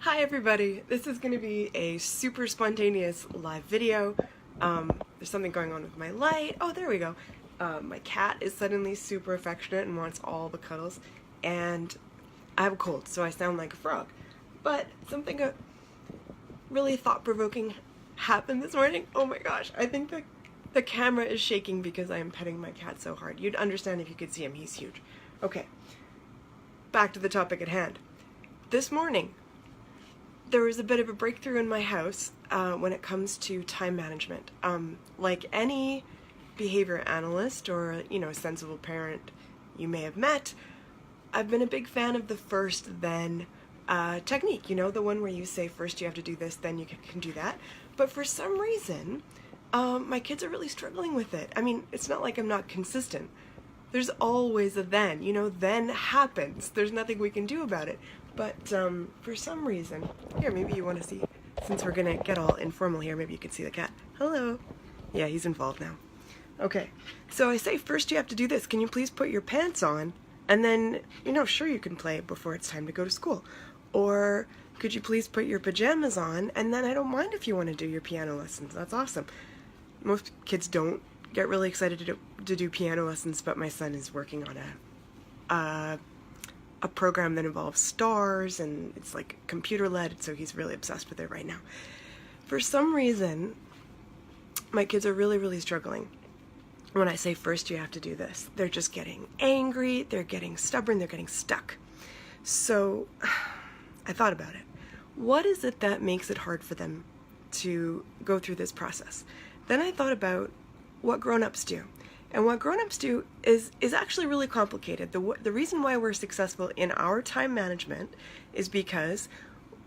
Hi everybody, this is going to be a super spontaneous live video. There's something going on with my light. Oh, there we go. My cat is suddenly super affectionate and wants all the cuddles, and I have a cold, so I sound like a frog. But something really thought-provoking happened this morning. Oh my gosh, I think the camera is shaking because I am petting my cat so hard. You'd understand if you could see him, he's huge. Okay, back to the topic at hand. This morning, there was a bit of a breakthrough in my house when it comes to time management. Like any behavior analyst or, sensible parent you may have met, I've been a big fan of the first then technique, the one where you say first you have to do this, then you can do that. But for some reason, my kids are really struggling with it. I mean, it's not like I'm not consistent. There's always a then, then happens. There's nothing we can do about it. But for some reason, here, maybe you want to see, since we're gonna get all informal here, maybe you can see the cat. Hello. Yeah, he's involved now. Okay, so I say first you have to do this. Can you please put your pants on? And then, sure you can play before it's time to go to school. Or could you please put your pajamas on? And then I don't mind if you want to do your piano lessons. That's awesome. Most kids don't get really excited to do piano lessons, but my son is working on a program that involves stars, and it's like computer-led, so he's really obsessed with it right now. For some reason, my kids are really struggling when I say first you have to do this. They're just getting angry, they're getting stubborn, they're getting stuck. So I thought about it. What is it that makes it hard for them to go through this process? Then I thought about what grown-ups do. And what grown-ups do is actually really complicated. The reason why we're successful in our time management is because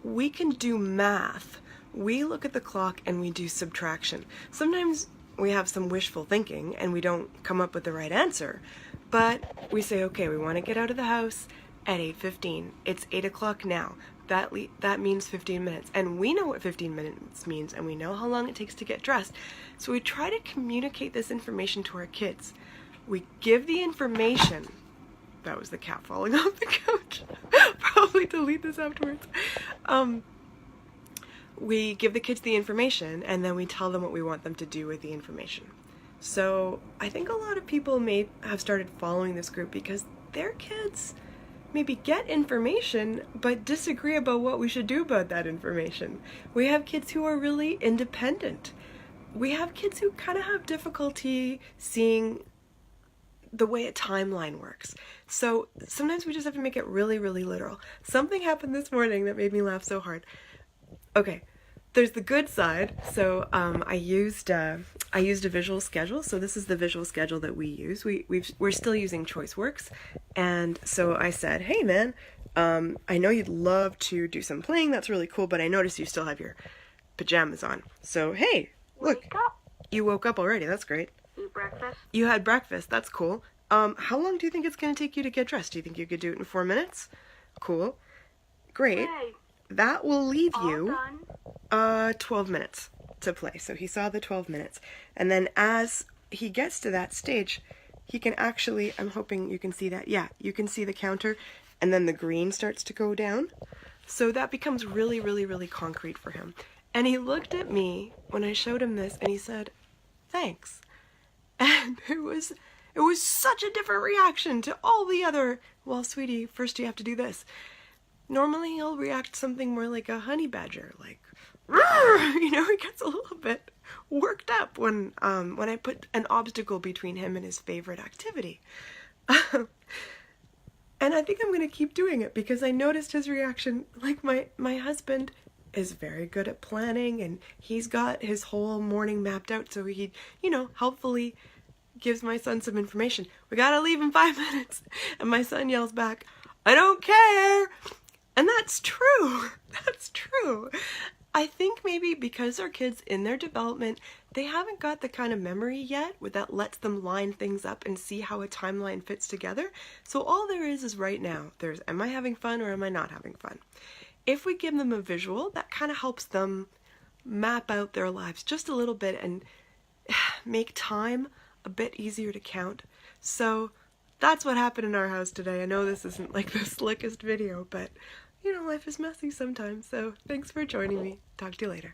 we can do math. We look at the clock and we do subtraction. Sometimes we have some wishful thinking and we don't come up with the right answer. But we say, okay, we want to get out of the house at 8:15. It's 8 o'clock now. That means 15 minutes. And we know what 15 minutes means, and we know how long it takes to get dressed. So we try to communicate this information to our kids. We give the information. That was the cat falling off the couch. Probably delete this afterwards. We give the kids the information, and then we tell them what we want them to do with the information. So I think a lot of people may have started following this group because their kids maybe get information but disagree about what we should do about that information. We have kids who are really independent. We have kids who kind of have difficulty seeing the way a timeline works. So sometimes we just have to make it really literal. Something happened this morning that made me laugh so hard. Okay, there's the good side. So I used a visual schedule. So this is the visual schedule that we use. We're still using ChoiceWorks, and so I said, hey man, I know you'd love to do some playing. That's really cool, but I noticed you still have your pajamas on. So hey, look, you woke up already. That's great. Eat breakfast. You had breakfast. That's cool. How long do you think it's going to take you to get dressed? Do you think you could do it in 4 minutes? Cool. Great. Hey, That will leave all you done. 12 minutes to play. So he saw the 12 minutes. And then as he gets to that stage, he can actually, I'm hoping you can see that. Yeah, you can see the counter, and then the green starts to go down. So that becomes really concrete for him. And he looked at me when I showed him this and he said, thanks. And it was such a different reaction to all the other, well, sweetie, first you have to do this. Normally he'll react something more like a honey badger, like, he gets a little bit worked up when I put an obstacle between him and his favorite activity. And I think I'm going to keep doing it because I noticed his reaction. Like my husband is very good at planning, and he's got his whole morning mapped out, so he, helpfully gives my son some information. We gotta leave in 5 minutes. And my son yells back, I don't care. And that's true. That's true. I think maybe because our kids in their development, they haven't got the kind of memory yet that lets them line things up and see how a timeline fits together. So all there is right now, there's am I having fun or am I not having fun? If we give them a visual, that kind of helps them map out their lives just a little bit and make time a bit easier to count. So that's what happened in our house today. I know this isn't like the slickest video, but you know, life is messy sometimes. So thanks for joining me. Talk to you later.